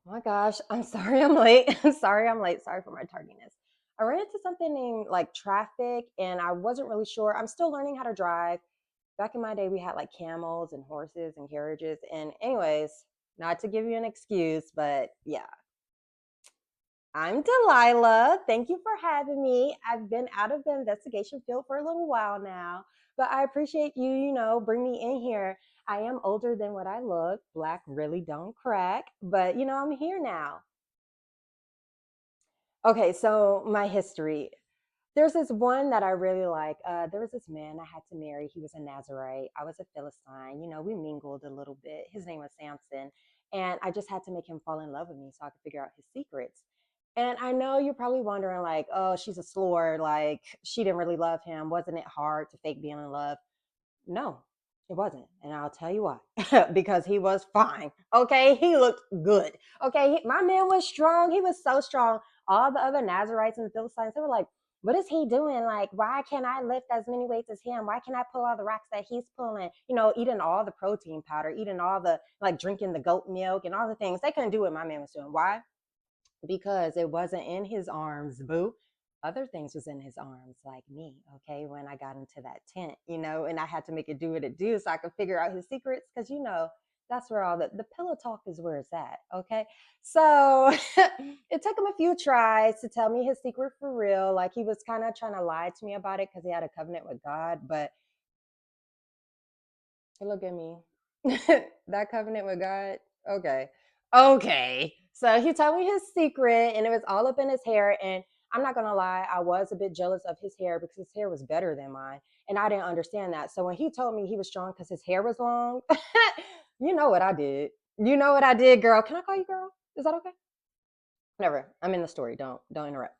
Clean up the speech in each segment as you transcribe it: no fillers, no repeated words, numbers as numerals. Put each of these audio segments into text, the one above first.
Oh my gosh, I'm sorry I'm late. I'm sorry I'm late. Sorry for my tardiness. I ran into something in like traffic and I wasn't really sure. I'm still learning how to drive. Back in my day, we had like camels and horses and carriages. And, anyways, not to give you an excuse, but yeah, I'm Delilah. Thank you for having me. I've been out of the investigation field for a little while now, but I appreciate you, bring me in here. I am older than what I look. Black really don't crack, but I'm here now. Okay, so my history. There's this one that I really like. There was this man I had to marry. He was a Nazarite. I was a Philistine. We mingled a little bit. His name was Samson. And I just had to make him fall in love with me so I could figure out his secrets. And I know you're probably wondering, like, oh, she's a slore. Like, she didn't really love him. Wasn't it hard to fake being in love? No, it wasn't. And I'll tell you why. Because he was fine. Okay. He looked good. Okay. My man was strong. He was so strong. All the other Nazarites and the Philistines, they were like, what is he doing? Like, why can't I lift as many weights as him? Why can't I pull all the rocks that he's pulling? Eating all the protein powder, eating all the, like, drinking the goat milk and all the things. They couldn't do what my man was doing. Why? Because it wasn't in his arms, boo. Other things was in his arms, like me, okay, when I got into that tent, and I had to make it do what it do so I could figure out his secrets, because that's where all the pillow talk is where it's at, okay? So it took him a few tries to tell me his secret for real. Like, he was kind of trying to lie to me about it because he had a covenant with God, but look at me. That covenant with God. Okay. Okay. So he told me his secret and it was all up in his hair. And I'm not going to lie, I was a bit jealous of his hair because his hair was better than mine. And I didn't understand that. So when he told me he was strong because his hair was long, you know what I did. You know what I did, girl. Can I call you girl? Is that okay? Never. I'm in the story. Don't interrupt.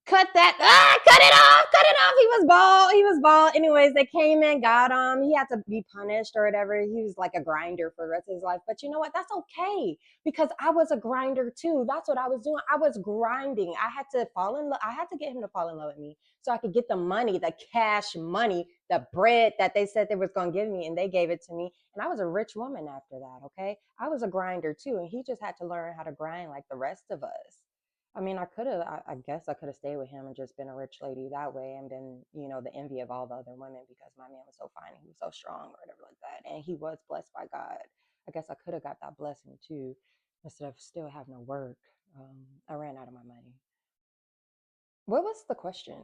Cut that. Cut it off. Cut it off. He was bald. He was bald. Anyways, they came in, got him. He had to be punished or whatever. He was like a grinder for the rest of his life. But you know what? That's okay because I was a grinder too. That's what I was doing. I was grinding. I had to fall in love. I had to get him to fall in love with me so I could get the money, the cash money, the bread that they said they was going to give me. And they gave it to me. And I was a rich woman after that. Okay. I was a grinder too. And he just had to learn how to grind like the rest of us. I mean, I could have, I guess I could have stayed with him and just been a rich lady that way and been, the envy of all the other women because my man was so fine and he was so strong or whatever like that. And he was blessed by God. I guess I could have got that blessing too instead of still having to work. I ran out of my money. What was the question?